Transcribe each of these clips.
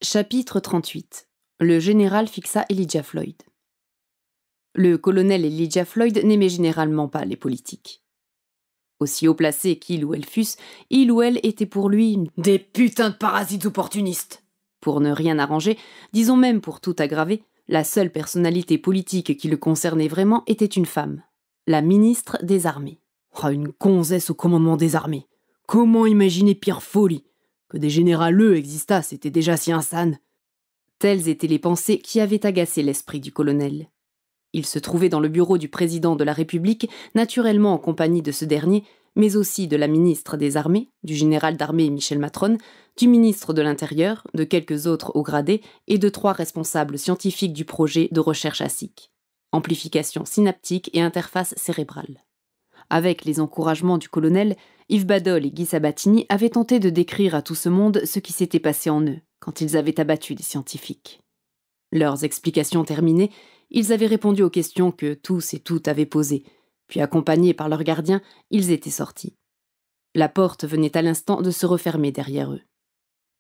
Chapitre 38. Le général fixa Elijah Floyd. Le colonel Elijah Floyd n'aimait généralement pas les politiques. Aussi haut placés qu'ils ou elles fussent, il ou elle était pour lui des putains de parasites opportunistes. Pour ne rien arranger, disons même pour tout aggraver, la seule personnalité politique qui le concernait vraiment était une femme, la ministre des Armées. Une gonzesse au commandement des armées. Comment imaginer pire folie? Que des généraleux existassent était déjà si insane. Telles étaient les pensées qui avaient agacé l'esprit du colonel. Il se trouvait dans le bureau du président de la République, naturellement en compagnie de ce dernier, mais aussi de la ministre des Armées, du général d'armée Michel Matrone, du ministre de l'Intérieur, de quelques autres hauts gradés et de 3 responsables scientifiques du projet de recherche ASIC, amplification synaptique et interface cérébrale. Avec les encouragements du colonel, Yves Badol et Guy Sabatini avaient tenté de décrire à tout ce monde ce qui s'était passé en eux, quand ils avaient abattu des scientifiques. Leurs explications terminées, ils avaient répondu aux questions que tous et toutes avaient posées, puis accompagnés par leurs gardiens, ils étaient sortis. La porte venait à l'instant de se refermer derrière eux.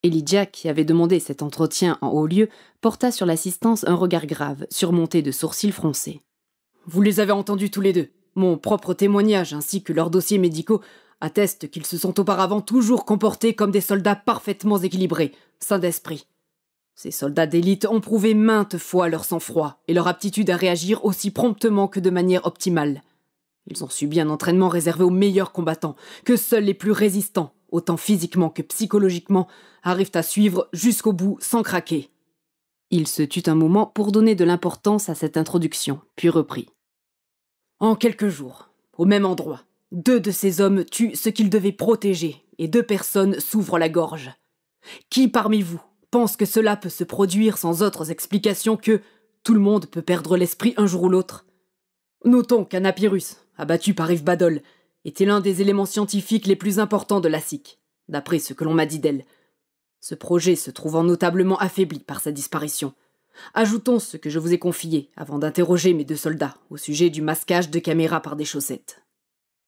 Elijah, qui avait demandé cet entretien en haut lieu, porta sur l'assistance un regard grave, surmonté de sourcils froncés. « Vous les avez entendus tous les deux. Mon propre témoignage ainsi que leurs dossiers médicaux attestent qu'ils se sont auparavant toujours comportés comme des soldats parfaitement équilibrés, sains d'esprit. Ces soldats d'élite ont prouvé maintes fois leur sang-froid et leur aptitude à réagir aussi promptement que de manière optimale. Ils ont subi un entraînement réservé aux meilleurs combattants, que seuls les plus résistants, autant physiquement que psychologiquement, arrivent à suivre jusqu'au bout sans craquer. » Il se tut un moment pour donner de l'importance à cette introduction, puis reprit. « En quelques jours, au même endroit, 2 de ces hommes tuent ce qu'ils devaient protéger et 2 personnes s'ouvrent la gorge. Qui parmi vous pense que cela peut se produire sans autres explications que tout le monde peut perdre l'esprit un jour ou l'autre? Notons qu'Anna Pyrrhus, abattue par Yves Badol, était l'un des éléments scientifiques les plus importants de l'ASIC, d'après ce que l'on m'a dit d'elle. Ce projet se trouvant notablement affaibli par sa disparition. Ajoutons ce que je vous ai confié avant d'interroger mes 2 soldats au sujet du masquage de caméras par des chaussettes. »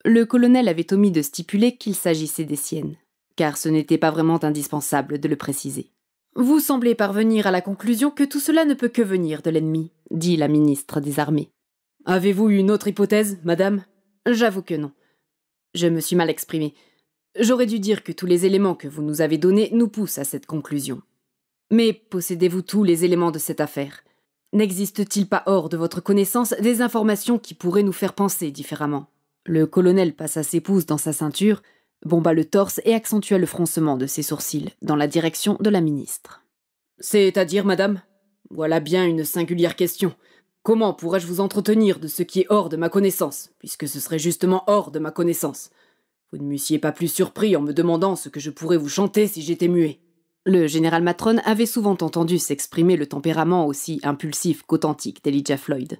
Le colonel avait omis de stipuler qu'il s'agissait des siennes, car ce n'était pas vraiment indispensable de le préciser. « Vous semblez parvenir à la conclusion que tout cela ne peut que venir de l'ennemi, » dit la ministre des Armées. « Avez-vous une autre hypothèse, madame ? » ?»« J'avoue que non. Je me suis mal exprimé. J'aurais dû dire que tous les éléments que vous nous avez donnés nous poussent à cette conclusion. Mais possédez-vous tous les éléments de cette affaire? N'existe-t-il pas hors de votre connaissance des informations qui pourraient nous faire penser différemment ?» Le colonel passa ses pouces dans sa ceinture, bomba le torse et accentua le froncement de ses sourcils dans la direction de la ministre. « C'est-à-dire, madame ? Voilà bien une singulière question. Comment pourrais-je vous entretenir de ce qui est hors de ma connaissance, puisque ce serait justement hors de ma connaissance? Vous ne m'eussiez pas plus surpris en me demandant ce que je pourrais vous chanter si j'étais muet. » Le général Matrone avait souvent entendu s'exprimer le tempérament aussi impulsif qu'authentique d'Elijah Floyd,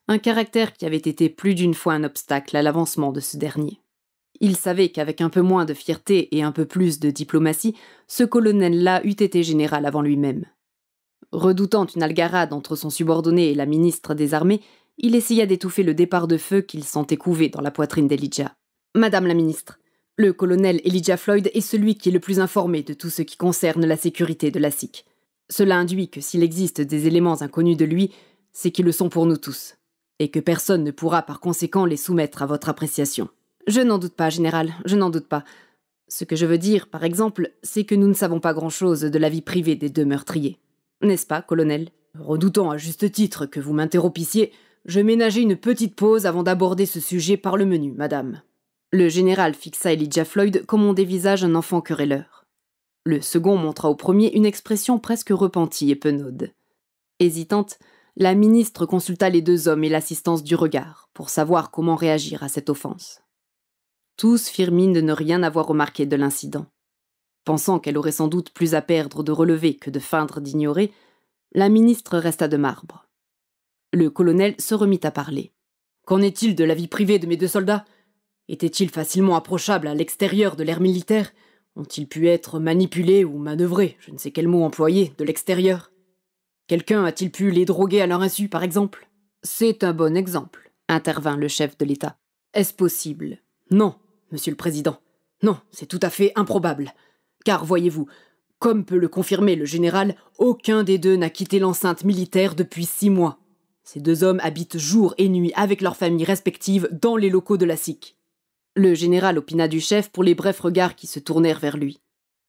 un caractère qui avait été plus d'une fois un obstacle à l'avancement de ce dernier. Il savait qu'avec un peu moins de fierté et un peu plus de diplomatie, ce colonel-là eût été général avant lui-même. Redoutant une algarade entre son subordonné et la ministre des Armées, il essaya d'étouffer le départ de feu qu'il sentait couver dans la poitrine d'Elijah. « Madame la ministre, le colonel Elijah Floyd est celui qui est le plus informé de tout ce qui concerne la sécurité de l'ASIC. Cela induit que s'il existe des éléments inconnus de lui, c'est qu'ils le sont pour nous tous, et que personne ne pourra par conséquent les soumettre à votre appréciation. » « Je n'en doute pas, général, je n'en doute pas. Ce que je veux dire, par exemple, c'est que nous ne savons pas grand-chose de la vie privée des 2 meurtriers. N'est-ce pas, colonel ? Redoutant à juste titre que vous m'interrompissiez, je ménageais une petite pause avant d'aborder ce sujet par le menu, madame. » Le général fixa Elijah Floyd comme on dévisage un enfant querelleur. Le second montra au premier une expression presque repentie et penaude. Hésitante, la ministre consulta les 2 hommes et l'assistance du regard pour savoir comment réagir à cette offense. Tous firent mine de ne rien avoir remarqué de l'incident. Pensant qu'elle aurait sans doute plus à perdre de relever que de feindre d'ignorer, la ministre resta de marbre. Le colonel se remit à parler. « Qu'en est-il de la vie privée de mes 2 soldats ? Étaient-ils facilement approchables à l'extérieur de l'ère militaire ? Ont-ils pu être manipulés ou manœuvrés, je ne sais quel mot employer, de l'extérieur ? Quelqu'un a-t-il pu les droguer à leur insu, par exemple ? » « C'est un bon exemple, » intervint le chef de l'État. « Est-ce possible ? » « Non, monsieur le président. Non, c'est tout à fait improbable. Car, voyez-vous, Comme peut le confirmer le général, aucun des deux n'a quitté l'enceinte militaire depuis 6 mois. Ces 2 hommes habitent jour et nuit avec leurs familles respectives dans les locaux de la SIC. Le général opina du chef pour les brefs regards qui se tournèrent vers lui.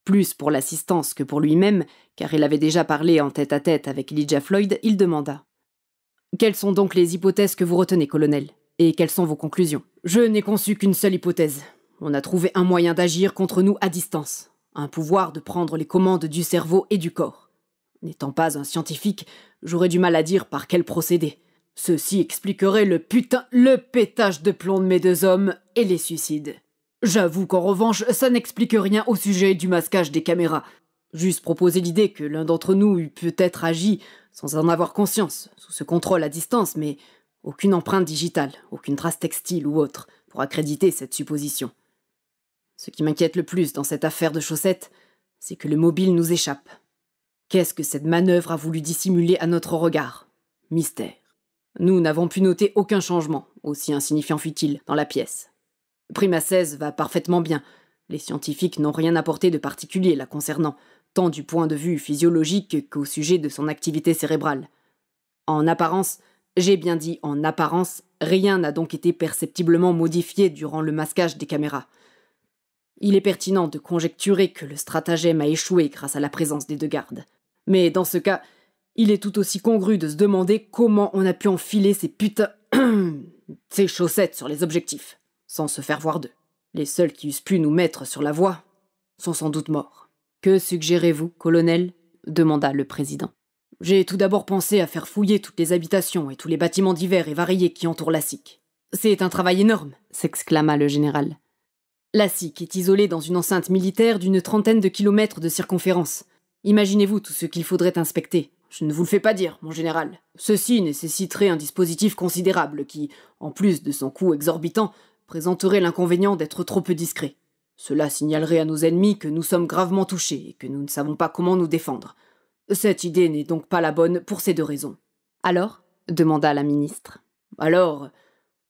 Plus pour l'assistance que pour lui-même, car il avait déjà parlé en tête-à-tête avec Elijah Floyd, il demanda « Quelles sont donc les hypothèses que vous retenez, colonel ? Et quelles sont vos conclusions ?» Je n'ai conçu qu'une seule hypothèse. On a trouvé un moyen d'agir contre nous à distance. Un pouvoir de prendre les commandes du cerveau et du corps. N'étant pas un scientifique, j'aurais du mal à dire par quel procédé. Ceci expliquerait le pétage de plomb de mes 2 hommes et les suicides. J'avoue qu'en revanche, ça n'explique rien au sujet du masquage des caméras. Juste proposer l'idée que l'un d'entre nous eût peut-être agi sans en avoir conscience, sous ce contrôle à distance, mais aucune empreinte digitale, aucune trace textile ou autre pour accréditer cette supposition. Ce qui m'inquiète le plus dans cette affaire de chaussettes, c'est que le mobile nous échappe. Qu'est-ce que cette manœuvre a voulu dissimuler à notre regard ? Mystère. Nous n'avons pu noter aucun changement, aussi insignifiant fut-il, dans la pièce. Prima 16 va parfaitement bien. Les scientifiques n'ont rien apporté de particulier la concernant, tant du point de vue physiologique qu'au sujet de son activité cérébrale. En apparence, j'ai bien dit en apparence, rien n'a donc été perceptiblement modifié durant le masquage des caméras. Il est pertinent de conjecturer que le stratagème a échoué grâce à la présence des 2 gardes. Mais dans ce cas, il est tout aussi congru de se demander comment on a pu enfiler ces chaussettes sur les objectifs, sans se faire voir d'eux. Les seuls qui eussent pu nous mettre sur la voie sont sans doute morts. « Que suggérez-vous, colonel ?» demanda le président. « J'ai tout d'abord pensé à faire fouiller toutes les habitations et tous les bâtiments divers et variés qui entourent la SIC. C'est un travail énorme, » s'exclama le général. La SIC est isolée dans une enceinte militaire d'une 30aine de kilomètres de circonférence. Imaginez-vous tout ce qu'il faudrait inspecter. Je ne vous le fais pas dire, mon général. Ceci nécessiterait un dispositif considérable qui, en plus de son coût exorbitant, présenterait l'inconvénient d'être trop peu discret. Cela signalerait à nos ennemis que nous sommes gravement touchés et que nous ne savons pas comment nous défendre. Cette idée n'est donc pas la bonne pour ces 2 raisons. Alors ? demanda la ministre. Alors,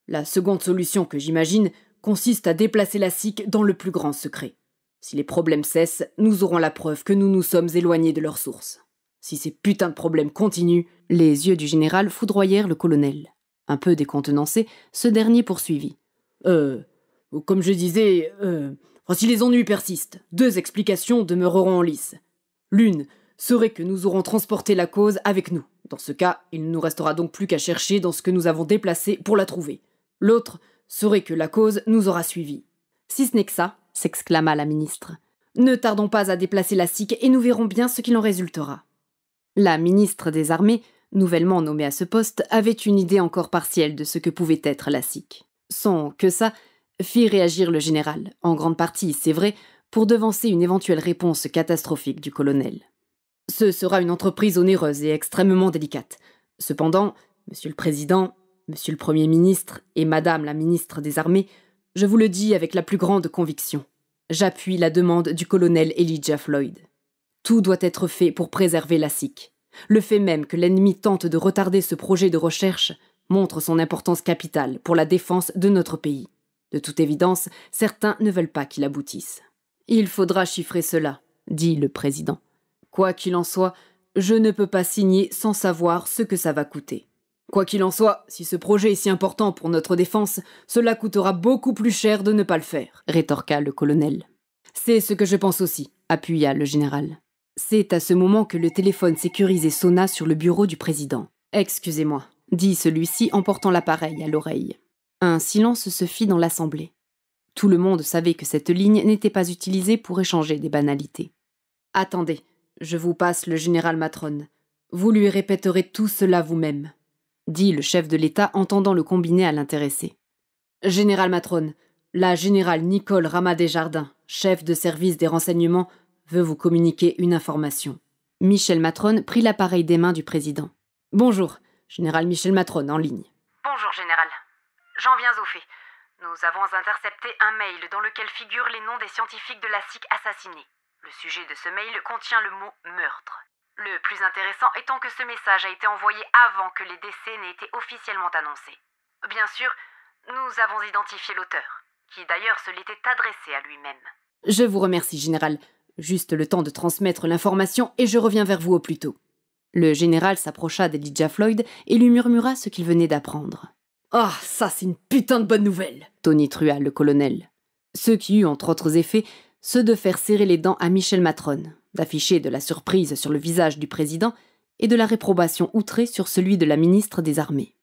la seconde solution que j'imagine consiste à déplacer la SIC dans le plus grand secret. Si les problèmes cessent, nous aurons la preuve que nous nous sommes éloignés de leur source. Si ces putains de problèmes continuent... Les yeux du général foudroyèrent le colonel. Un peu décontenancé, ce dernier poursuivit. Comme je disais, si les ennuis persistent, 2 explications demeureront en lice. L'une serait que nous aurons transporté la cause avec nous. Dans ce cas, il ne nous restera donc plus qu'à chercher dans ce que nous avons déplacé pour la trouver. L'autre serait que la cause nous aura suivis. Si ce n'est que ça, s'exclama la ministre. Ne tardons pas à déplacer la SIC et nous verrons bien ce qu'il en résultera. La ministre des Armées, nouvellement nommée à ce poste, avait une idée encore partielle de ce que pouvait être la SIC. Son « que ça » fit réagir le général, en grande partie, c'est vrai, pour devancer une éventuelle réponse catastrophique du colonel. Ce sera une entreprise onéreuse et extrêmement délicate. Cependant, Monsieur le Président, Monsieur le Premier ministre et Madame la ministre des Armées, je vous le dis avec la plus grande conviction. J'appuie la demande du colonel Elijah Floyd. Tout doit être fait pour préserver la SIC. Le fait même que l'ennemi tente de retarder ce projet de recherche montre son importance capitale pour la défense de notre pays. De toute évidence, certains ne veulent pas qu'il aboutisse. Il faudra chiffrer cela, dit le président. Quoi qu'il en soit, je ne peux pas signer sans savoir ce que ça va coûter. Quoi qu'il en soit, si ce projet est si important pour notre défense, cela coûtera beaucoup plus cher de ne pas le faire, rétorqua le colonel. C'est ce que je pense aussi, appuya le général. C'est à ce moment que le téléphone sécurisé sonna sur le bureau du président. Excusez-moi, dit celui-ci en portant l'appareil à l'oreille. Un silence se fit dans l'assemblée. Tout le monde savait que cette ligne n'était pas utilisée pour échanger des banalités. Attendez, je vous passe le général Matron. Vous lui répéterez tout cela vous-même, dit le chef de l'État en tendant le combiné à l'intéressé. Général Matron, la générale Nicole Ramadé-Jardin, chef de service des renseignements, veut vous communiquer une information. Michel Matron prit l'appareil des mains du président. Bonjour, général Michel Matron en ligne. Bonjour, général. J'en viens au fait. Nous avons intercepté un mail dans lequel figurent les noms des scientifiques de la SIC assassinés. Le sujet de ce mail contient le mot « meurtre ». Le plus intéressant étant que ce message a été envoyé avant que les décès n'aient été officiellement annoncés. Bien sûr, nous avons identifié l'auteur, qui d'ailleurs se l'était adressé à lui-même. Je vous remercie, général. Juste le temps de transmettre l'information et je reviens vers vous au plus tôt. » Le général s'approcha d'Elijah Floyd et lui murmura ce qu'il venait d'apprendre. « Ah, ça c'est une putain de bonne nouvelle !» tonitra le colonel. Ce qui eut, entre autres effets, ceux de faire serrer les dents à Michel Matrone, d'afficher de la surprise sur le visage du président et de la réprobation outrée sur celui de la ministre des Armées.